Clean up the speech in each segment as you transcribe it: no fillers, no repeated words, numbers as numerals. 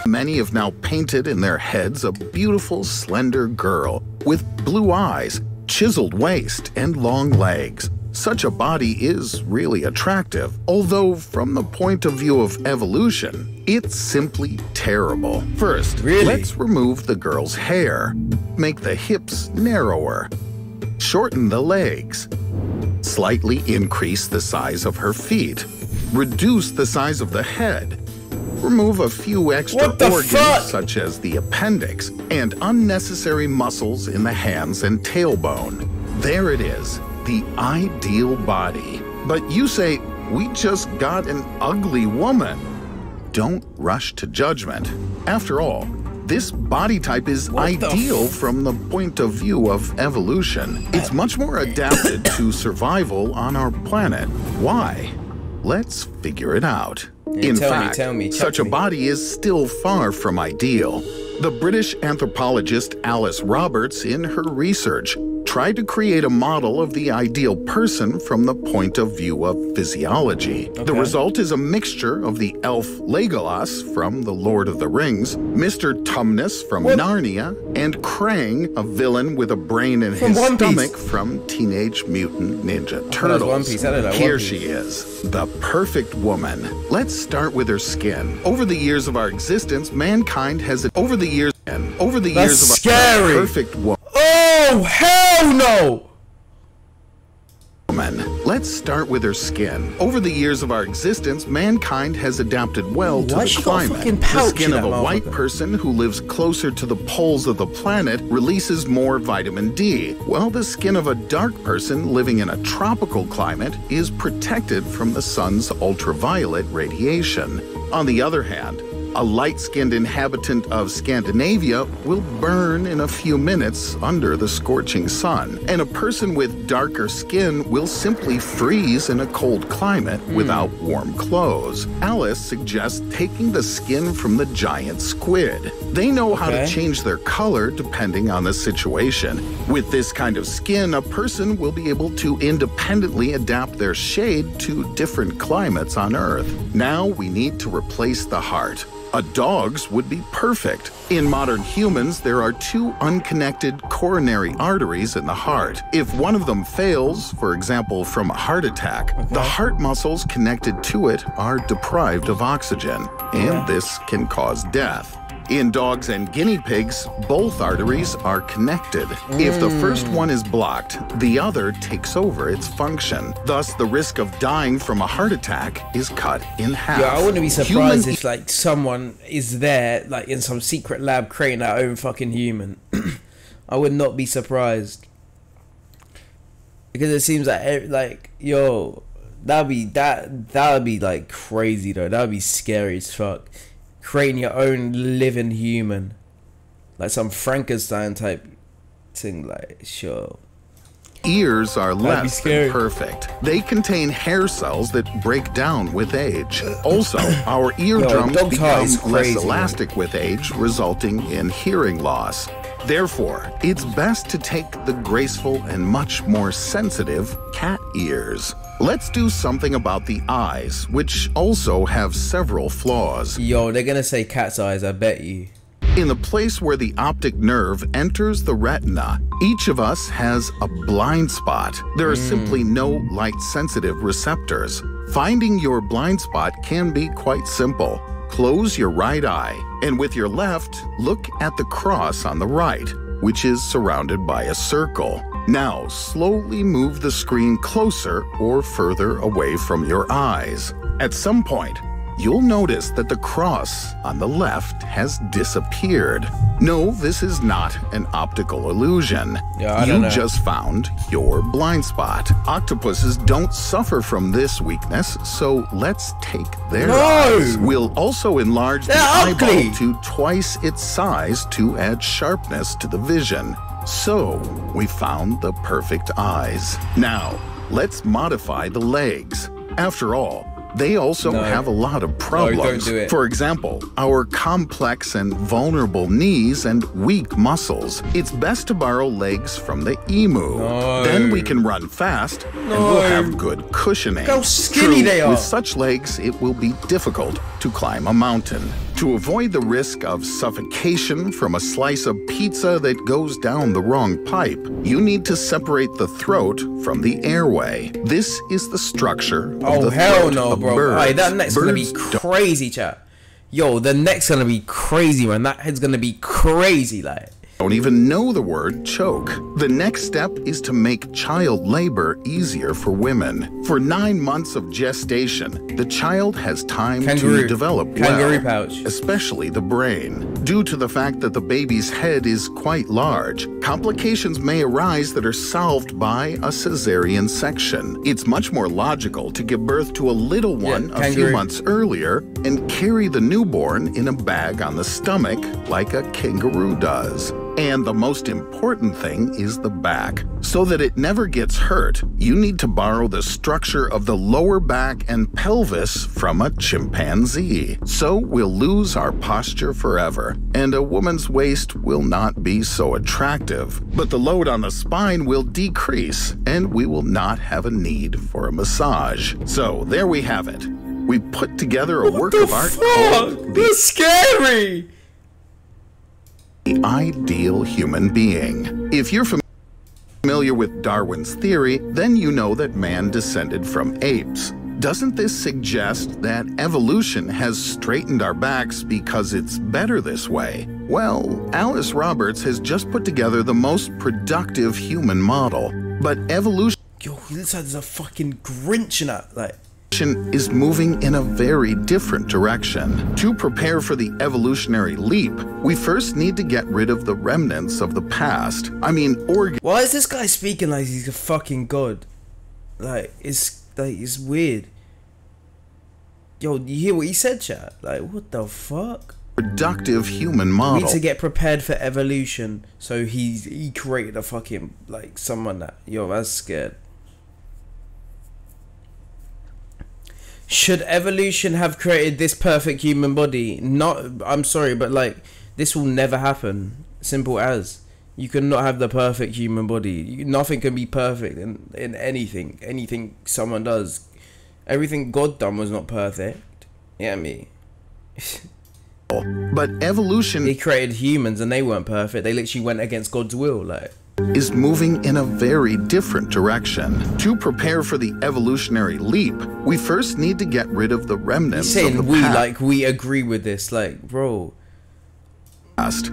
Many have now painted in their heads a beautiful, slender girl with blue eyes, chiseled waist, and long legs. Such a body is really attractive, although from the point of view of evolution, it's simply terrible. First, let's remove the girl's hair, make the hips narrower, shorten the legs, slightly increase the size of her feet, reduce the size of the head, remove a few extra organs such as the appendix and unnecessary muscles in the hands and tailbone. There it is, the ideal body. But you say, we just got an ugly woman. Don't rush to judgment. After all, this body type is ideal from the point of view of evolution. It's much more adapted to survival on our planet. Why? Let's figure it out. In fact, such a body is still far from ideal. The British anthropologist Alice Roberts, in her research, tried to create a model of the ideal person from the point of view of physiology. The result is a mixture of the elf Legolas from The Lord of the Rings, Mr. Tumnus from Narnia, and Krang, a villain with a brain in his stomach from Teenage Mutant Ninja Turtles. Here she is, the perfect woman. Let's start with her skin. Over the years of our existence, mankind has over the years of our perfect woman. Oh, hell no! Let's start with her skin. Over the years of our existence, mankind has adapted well to the climate. The skin of a white person who lives closer to the poles of the planet releases more vitamin D, while the skin of a dark person living in a tropical climate is protected from the sun's ultraviolet radiation. On the other hand, a light-skinned inhabitant of Scandinavia will burn in a few minutes under the scorching sun, and a person with darker skin will simply freeze in a cold climate without warm clothes. Alice suggests taking the skin from the giant squid. They know how to change their color depending on the situation. With this kind of skin, a person will be able to independently adapt their shade to different climates on Earth. Now we need to replace the heart. A dog's would be perfect. In modern humans, there are two unconnected coronary arteries in the heart. If one of them fails, for example from a heart attack, the heart muscles connected to it are deprived of oxygen, and this can cause death. In dogs and guinea pigs, both arteries are connected. If the first one is blocked, the other takes over its function. Thus, the risk of dying from a heart attack is cut in half. Yeah, I wouldn't be surprised if like someone is there, like in some secret lab, creating their own fucking human. I would not be surprised, because it seems like yo, that'd be like crazy though. That'd be scary as fuck. Creating your own living human, like some Frankenstein type thing, like, sure. Ears are less than perfect. They contain hair cells that break down with age. Also, our eardrums become less elastic with age, resulting in hearing loss. Therefore, it's best to take the graceful and much more sensitive cat ears. Let's do something about the eyes, which also have several flaws. Yo, they're gonna say cat's eyes, I bet you. In the place where the optic nerve enters the retina, each of us has a blind spot. There are simply no light-sensitive receptors. Finding your blind spot can be quite simple. Close your right eye, and with your left, look at the cross on the right, which is surrounded by a circle. Now, slowly move the screen closer or further away from your eyes. At some point, you'll notice that the cross on the left has disappeared. No, this is not an optical illusion. You just found your blind spot. Octopuses don't suffer from this weakness, so let's take their eyes. We'll also enlarge the eyeball to twice its size to add sharpness to the vision. So, we found the perfect eyes. Now, let's modify the legs. After all, they also have a lot of problems. No, don't do it. For example, our complex and vulnerable knees and weak muscles. It's best to borrow legs from the emu. No. Then we can run fast and we'll have good cushioning. Look how skinny they are. With such legs, it will be difficult to climb a mountain. To avoid the risk of suffocation from a slice of pizza that goes down the wrong pipe, you need to separate the throat from the airway. This is the structure of the hell throat no, of bro. birds. Alright, that neck's gonna be Birds don't- crazy, chat. Yo, the neck's gonna be crazy, man. That head's gonna be crazy, like. Don't even know the word choke. The next step is to make child labor easier for women. For 9 months of gestation, the child has time to develop Kangaroo pouch. especially the brain. Due to the fact that the baby's head is quite large, complications may arise that are solved by a cesarean section. It's much more logical to give birth to a little one a few months earlier and carry the newborn in a bag on the stomach like a kangaroo does. And the most important thing is the back. So that it never gets hurt, you need to borrow the structure of the lower back and pelvis from a chimpanzee. So we'll lose our posture forever, and a woman's waist will not be so attractive. But the load on the spine will decrease, and we will not have a need for a massage. So there we have it. We put together a work of art called That's scary! The ideal human being. If you're familiar with Darwin's theory, then you know that man descended from apes. Doesn't this suggest that evolution has straightened our backs because it's better this way? Well, Alice Roberts has just put together the most productive human model. But evolution... Yo, he looks like there's a fucking Grinch in that, like... is moving in a very different direction. To prepare for the evolutionary leap, we first need to get rid of the remnants of the past. I mean, Why is this guy speaking like he's a fucking god? It's weird. Yo, you hear what he said, chat? Like, what the fuck? productive human We model. need to get prepared for evolution. So he created a fucking, like, someone that, yo, that's scared. Should evolution have created this perfect human body? Not, I'm sorry, but like, this will never happen. Simple as. You cannot have the perfect human body. Nothing can be perfect in anything. Anything someone does. Everything God done was not perfect. Yeah, me. But evolution He created humans and they weren't perfect. They literally went against God's will, like. is moving in a very different direction. To prepare for the evolutionary leap, we first need to get rid of the remnants He's of the saying we, past. like, we agree with this, like, bro.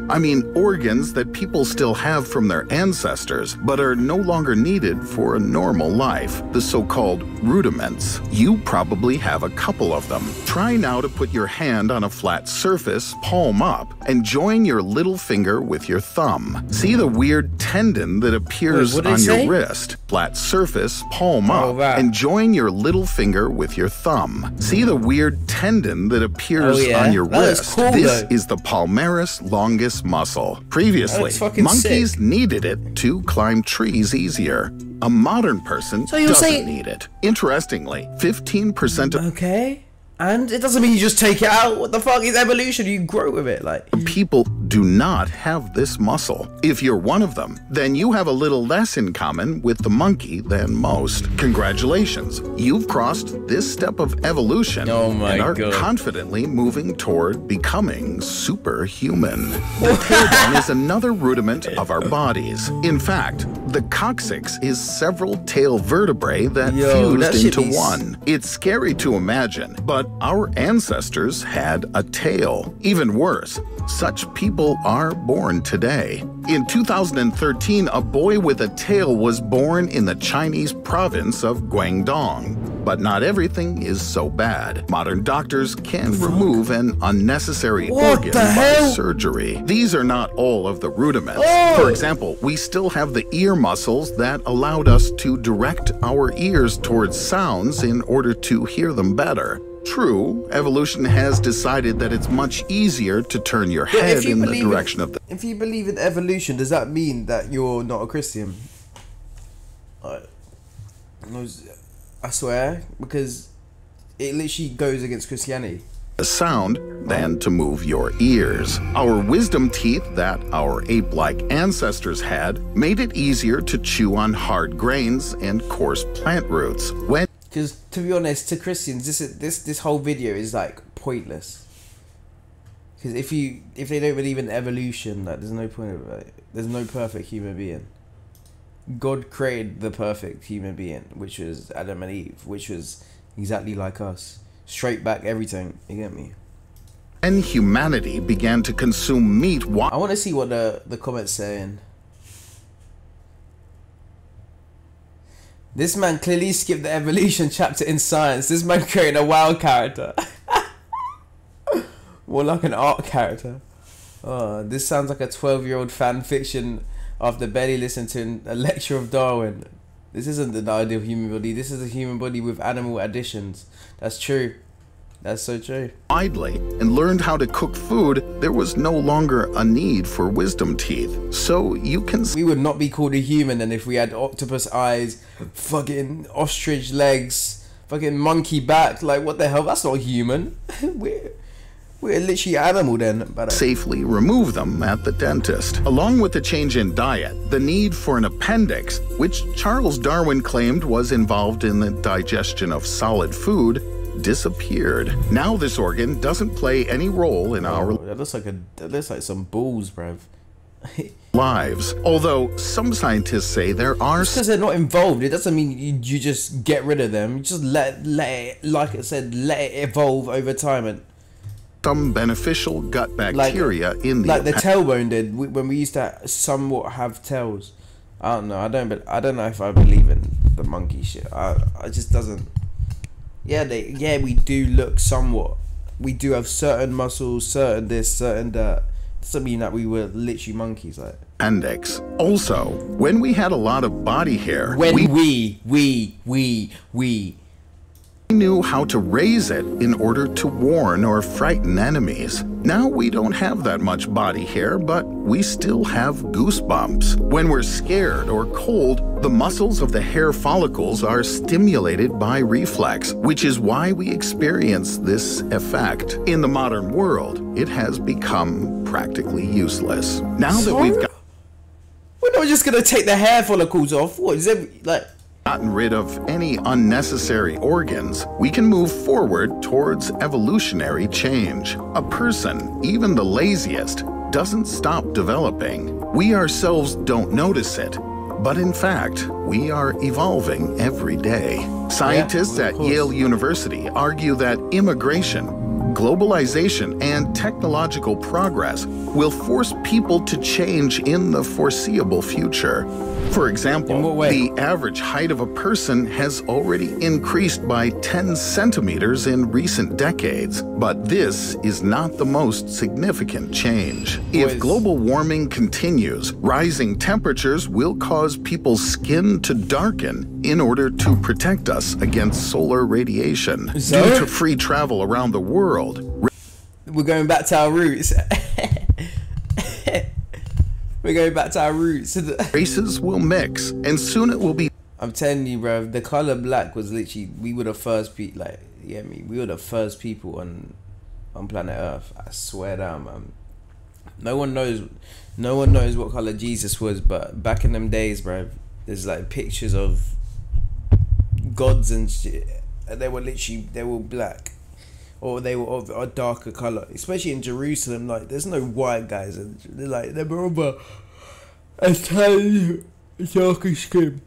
I mean, organs that people still have from their ancestors, but are no longer needed for a normal life, the so-called rudiments. You probably have a couple of them. Try now to put your hand on a flat surface, palm up, and join your little finger with your thumb. See the weird tendon that appears Wait, what did on it your say? wrist? Flat surface, palm up, that. and join your little finger with your thumb. See the weird tendon that appears on your That looks wrist? cool, This though. is the palmaris longus muscle. Previously, looks fucking monkeys sick. needed it to climb trees easier. A modern person So you're doesn't saying- need it. Interestingly, 15% of Okay. And it doesn't mean you just take it out. What the fuck is evolution? You grow with it, like. people do not have this muscle. If you're one of them, then you have a little less in common with the monkey than most. Congratulations, you've crossed this step of evolution Oh my and are God. confidently moving toward becoming superhuman. The tailbone is another rudiment of our bodies. In fact, the coccyx is several tail vertebrae that Yo, that fused shit into be one. It's scary to imagine, but our ancestors had a tail. Even worse, such people are born today. In 2013, a boy with a tail was born in the Chinese province of Guangdong. But not everything is so bad. Modern doctors can remove an unnecessary What organ the by hell? surgery. These are not all of the rudiments. Oh! For example, we still have the ear muscles that allowed us to direct our ears towards sounds in order to hear them better. True, evolution has decided that it's much easier to turn your head in the direction of the... If you believe in evolution, does that mean that you're not a Christian? I swear, because it literally goes against Christianity. The sound than to move your ears. Our wisdom teeth that our ape-like ancestors had made it easier to chew on hard grains and coarse plant roots. Because to be honest, to Christians, this whole video is like pointless. Because if they don't believe in evolution, like there's no point of it. There's no perfect human being. God created the perfect human being, which was Adam and Eve, which was exactly like us. Straight back everything, you get me? And humanity began to consume meat. I want to see what the comments saying. This man clearly skipped the evolution chapter in science. This man created a wild character. More like an art character. Oh, this sounds like a 12-year-old fan fiction after barely listening to a lecture of Darwin. This isn't the ideal human body. This is a human body with animal additions. That's true. That's so true. Widely and learned how to cook food, there was no longer a need for wisdom teeth. So you can... We would not be called a human then if we had octopus eyes, fucking ostrich legs, fucking monkey back. Like, what the hell? That's not human. We're literally animal then. But safely remove them at the dentist. Along with the change in diet, the need for an appendix, which Charles Darwin claimed was involved in the digestion of solid food, disappeared. Now this organ doesn't play any role in our... That looks like some balls, bruv. lives. Although some scientists say there are... Just because they're not involved, it doesn't mean you just get rid of them. You just let it, like I said, let it evolve over time and... some beneficial gut bacteria in the... Like the tailbone did when we used to somewhat have tails. I don't know. I don't know if I believe in the monkey shit. I just doesn't... Yeah, we do look somewhat. We do have certain muscles, certain this, certain that. Doesn't mean that we were literally monkeys, like. Appendix. Also, when we had a lot of body hair, we knew how to raise it in order to warn or frighten enemies. Now we don't have that much body hair, but we still have goosebumps. When we're scared or cold, the muscles of the hair follicles are stimulated by reflex, which is why we experience this effect. In the modern world, it has become practically useless. Now that we've we're not just gonna take the hair follicles off. What is it like? Gotten rid of any unnecessary organs, we can move forward towards evolutionary change. A person, even the laziest, doesn't stop developing. We ourselves don't notice it, but in fact, we are evolving every day. Scientists at Yale University argue that immigration, globalization, and technological progress will force people to change in the foreseeable future. For example, the average height of a person has already increased by 10 centimeters in recent decades, but this is not the most significant change. If global warming continues, rising temperatures will cause people's skin to darken in order to protect us against solar radiation. Due to free travel around the world, we're going back to our roots. We're going back to our roots. Races will mix, and soon it will be... I'm telling you, bro, the color black was literally... We were the first people, like, you get me? We were the first people on planet Earth. I swear down, man. No one knows what color Jesus was, but back in them days, bro, there's like pictures of gods and shit. And they were black. Or they were of a darker color, especially in Jerusalem. Like, there's no white guys, and they're like they're of a tiny, darker skin.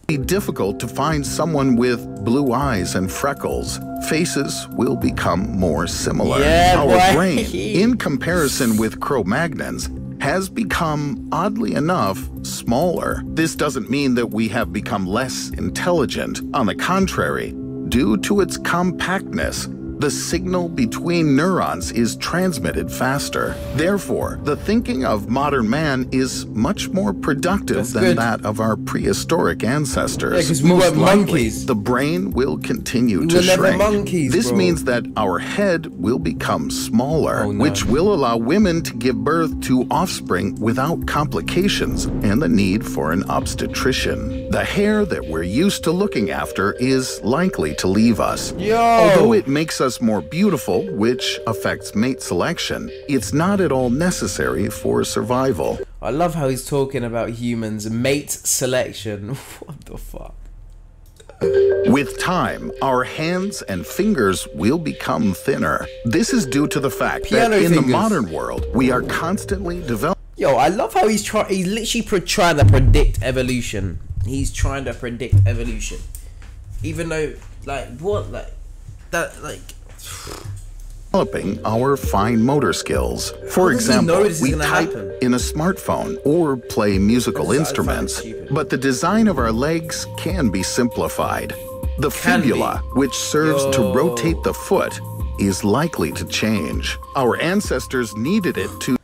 It's difficult to find someone with blue eyes and freckles. Faces will become more similar. Our brain, in comparison with Cro-Magnons, has become, oddly enough, smaller. This doesn't mean that we have become less intelligent. On the contrary, due to its compactness, the signal between neurons is transmitted faster. Therefore, the thinking of modern man is much more productive than that of our prehistoric ancestors. Yeah, because we weren't monkeys. The brain will continue to shrink. Monkeys, this bro. means that our head will become smaller, which will allow women to give birth to offspring without complications and the need for an obstetrician. The hair that we're used to looking after is likely to leave us. Although it makes us more beautiful, which affects mate selection, it's not at all necessary for survival. I love how he's talking about humans, mate selection. What the fuck? With time, our hands and fingers will become thinner. This is due to the fact that in the modern world, we are constantly developing. Yo, I love how he's literally trying to predict evolution. He's trying to predict evolution. Even though, like, what? Like, that, like... Developing our fine motor skills. For example, we type in a smartphone or play musical instruments, but the design of our legs can be simplified. The fibula, which serves to rotate the foot, is likely to change. Our ancestors needed it to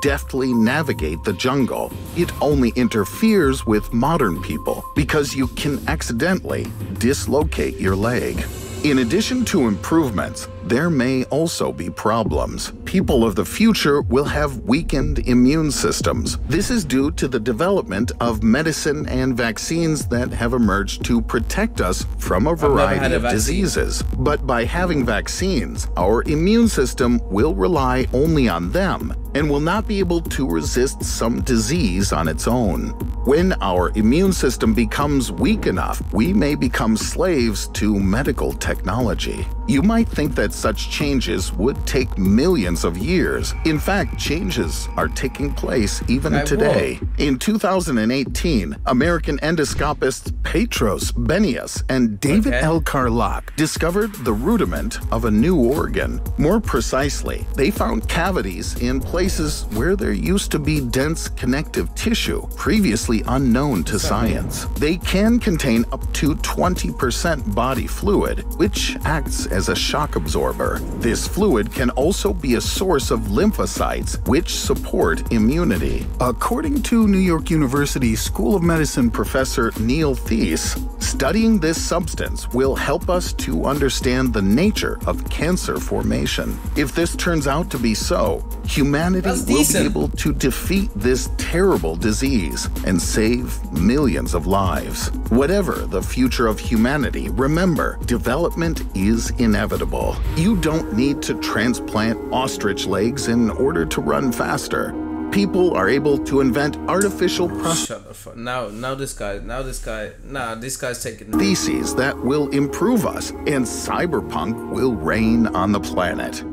deftly navigate the jungle. It only interferes with modern people because you can accidentally dislocate your leg. In addition to improvements, there may also be problems. People of the future will have weakened immune systems. This is due to the development of medicine and vaccines that have emerged to protect us from a variety of diseases. But by having vaccines, our immune system will rely only on them and will not be able to resist some disease on its own. When our immune system becomes weak enough, we may become slaves to medical technology. You might think that such changes would take millions of years. In fact, changes are taking place even today. In 2018, American endoscopists Petros Benius and David L. Carlock discovered the rudiment of a new organ. More precisely, they found cavities in places where there used to be dense connective tissue, previously unknown to science. They can contain up to 20% body fluid, which acts as a shock absorber. This fluid can also be a source of lymphocytes, which support immunity. According to New York University School of Medicine professor Neil Thies, studying this substance will help us to understand the nature of cancer formation. If this turns out to be so, humanity will be able to defeat this terrible disease and save millions of lives. Whatever the future of humanity, remember, development is inevitable. You don't need to transplant ostrich legs in order to run faster. People are able to invent artificial Shut the fuck. This guy's taking prostheses that will improve us, and cyberpunk will reign on the planet.